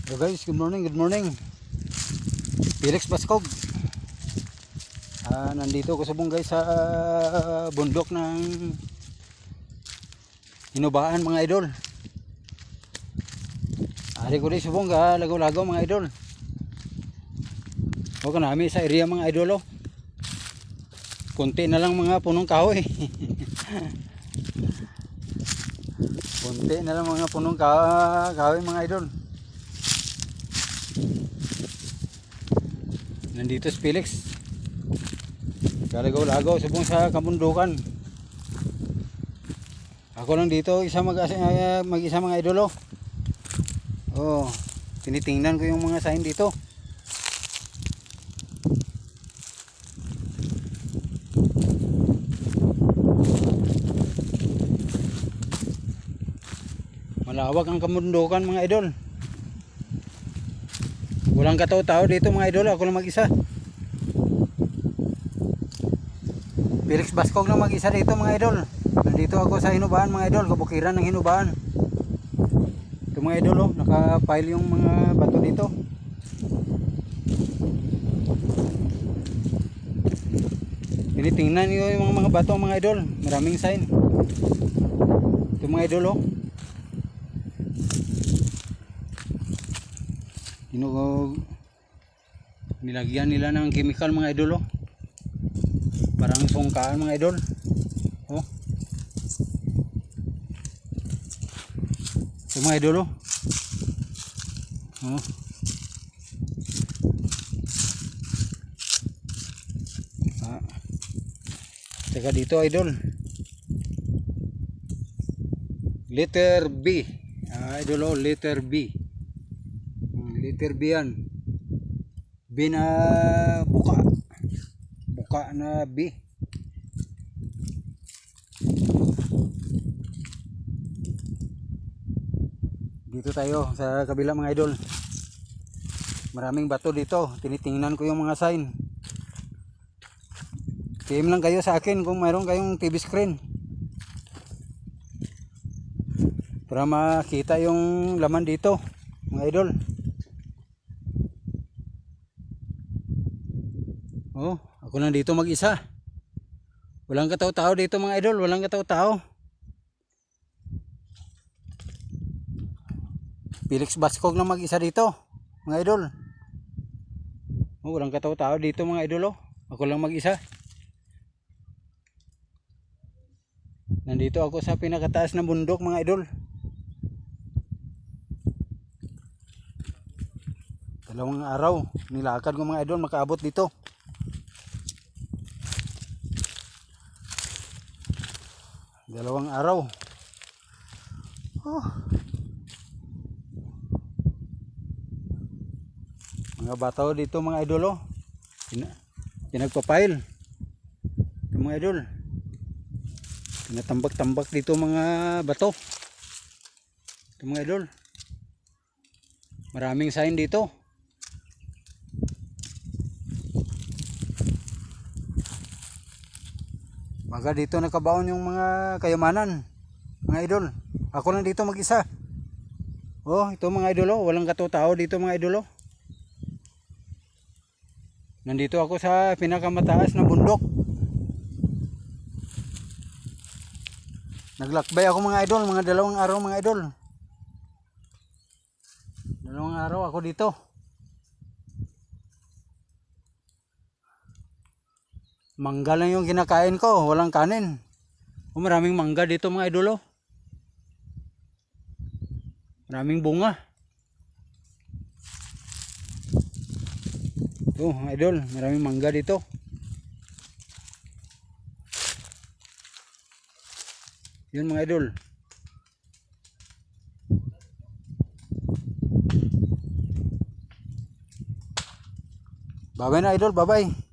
Hello guys, good morning, good morning. Felix Bascog. Nandito ako sa bungay sa bundok ng Hinubaan mga idol. Ari ko rin sa bungga, lagaw-lagaw mga idol. O kanami sa area mga idol. Kunti na lang mga punong kahoy. Kunti na lang mga punong kahoy mga idol. Nandito si Felix. Galagaw-lagaw sa buong sa kabundukan. Ako lang dito mag-isa mga idolo. Oh, tinitingnan ko yung mga sign dito. Malawak ang kabundukan mga idol. Walang katao-tao dito mga idol, ako lang mag-isa. Felix Bascog lang mag-isa dito mga idol. Nandito ako sa Hinubaan mga idol, kabukiran ng Hinubaan. Ito mga idol, naka-pile yung mga bato dito. Tinitingnan nyo yung mga bato mga idol, maraming sign. Ito mga idol nilagyan nila ng chemical mga idol parang sungkaan mga idol. Ito mga idol Teka dito idol, letter B idol, letter B. Letter B yan. B na buka. Buka na B. Dito tayo sa kabila mga idol. Maraming bato dito. Tinitingnan ko yung mga sign. PM lang kayo sa akin kung mayroon kayong TV screen para makita yung laman dito mga idol. Ako lang dito mag-isa. Walang katao-tao dito mga idol, walang katao-tao. Felix Bascog lang mag-isa dito mga idol. Walang katao-tao dito mga idol. Ako lang mag-isa. Nandito ako sa pinakataas na bundok mga idol. Dalawang araw nilakad ko mga idol makaabot dito. Dalawang araw. Mga bato dito mga idol pinagpapail. Ito mga idol, pinatambak-tambak dito mga bato. Ito mga idol, maraming sign dito. Baga dito nakabaon yung mga kayamanan mga idol. Ako lang dito mag-isa. Ito mga idol walang katao-tao dito mga idol. Nandito ako sa pinakamataas na bundok. Naglakbay ako mga idol, mga dalawang araw mga idol. Dalawang araw ako dito. Mangga lang yung kinakain ko, walang kanin. Maraming mangga dito mga idol. Maraming bunga. Mga idol, maraming mangga dito. Yun mga idol. Bye-bye na idol, bye-bye.